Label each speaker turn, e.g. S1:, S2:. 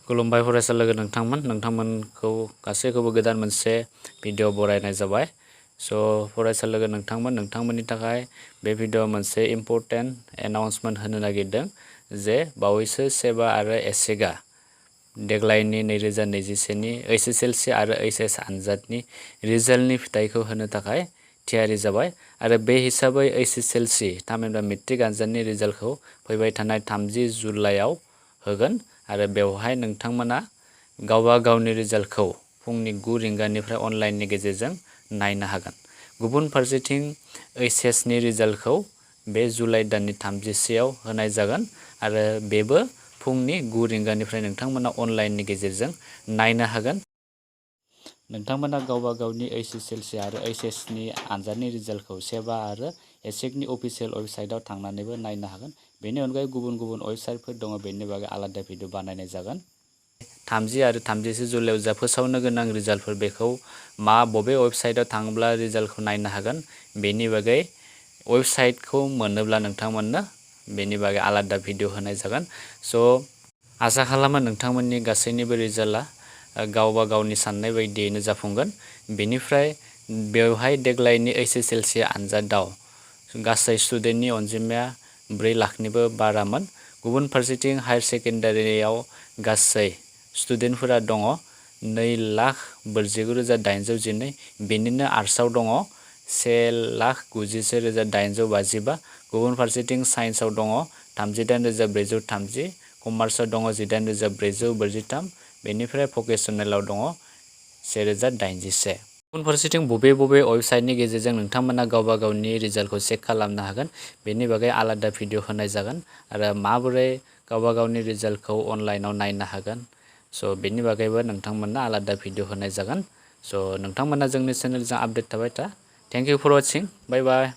S1: खुलुमबाय फरायसा लोगो नोंथांमोनखौ गासैखौबो गोदान मोनसे भिडिअ बरायनाय जाबाय। फरायसा लोगो नोंथांमोननि थाखाय बे भिडिअ मोनसे इम्पोर्टेन्ट एनाउन्समेन्ट होनो नागिरदों जे बावैसो सेबा आरो एसेगा देग्लायनि 2021 नि HSLC आरो HS आनजादनि रिजाल्टनि फिथाइखौ होनो थाखाय थियारि जाबाय आरो बे हिसाबै HSLC थामहिनबा मेट्रिक आनजादनि रिजाल्टखौ फैबाय थानाय 30 जुलाइआव होगोन आरो बेवहाय नोंथांमोना गावबा गावनि रिजाल्टखौ फुंनि 9 रिंगानिफ्राय अनलाइननि गेजेरजों नायनो हागोन। गुबुन फारसेथिं HS नि रिजाल्टखौ बे जुलाइ दाननि 30सेआव होनाय जागोन आरो बेबो फुंनि 9 रिंगानिफ्राय नोंथांमोना अनलाइननि गेजेरजों नायनो हागोन। नोंथांमोना गावबा गावनि HSLC आरो HS नि आनजादनि रिजाल्टखौ सेबा आरो एसेकनि अफिसियेल वेबसाइटआव थांनानैबो नायनो हागोन। बेनि अनगायै गुबुन वेबसाइटफोर दङ, बेनि बागै आलादा भिडिअ बानायनाय जागोन। 30 आरो 31 जुलाइआव जा फोसावनो गोनां रिजाल्टफोर बेखौ बबे वेबसाइटआव थाङोब्ला रिजाल्टखौ नायनो हागोन बेनि बागै वेबसाइटखौ मोनोब्ला नोंथांमोननो बेनि बागै आलादा भिडिअ होनाय जागोन। आसा खालामो नोंथांमोननि गासैनिबो रिजाल्टआ गावबा गावनि साननाय बायदियैनो जाफुंगोन। बेनिफ्राय बेवहाय देग्लायनि HSLC आनजादाव गासै स्टुडेन्टनि अनजिमाया 4 लाखनिबो बारामोन। गुबुन फारसेथिं हायर सेकेन्डारियाव गासै स्टुडेन्टफोरा दङ 2,49,812। बेनिनो आर्ट्सआव दङ 1,91,855। गुबुन फारसेथिं साइन्सआव दङ 38,430। कमार्सआव दङ 18,443। बेनिफ्राय भकेसनेलाव दङ 1,081। गुबुन फारसेथिं बबे वेबसाइटनि गेजेरजों नोंथांमोना गावबा गावनि रिजाल्टखौ चेक खालामनो हागोन बेनि बागै आलादा भिडिअ होनाय जागोन आरो माबोरै गावबा गावनि रिजाल्टखौ अनलाइनाव नायनो हागोन बेनि बागैबो नोंथांमोना आलादा भिडिअ होनाय जागोन। नोंथांमोना जोंनि चेनेलजों आपडेट थाबाय था। Thank you for watching. Bye bye.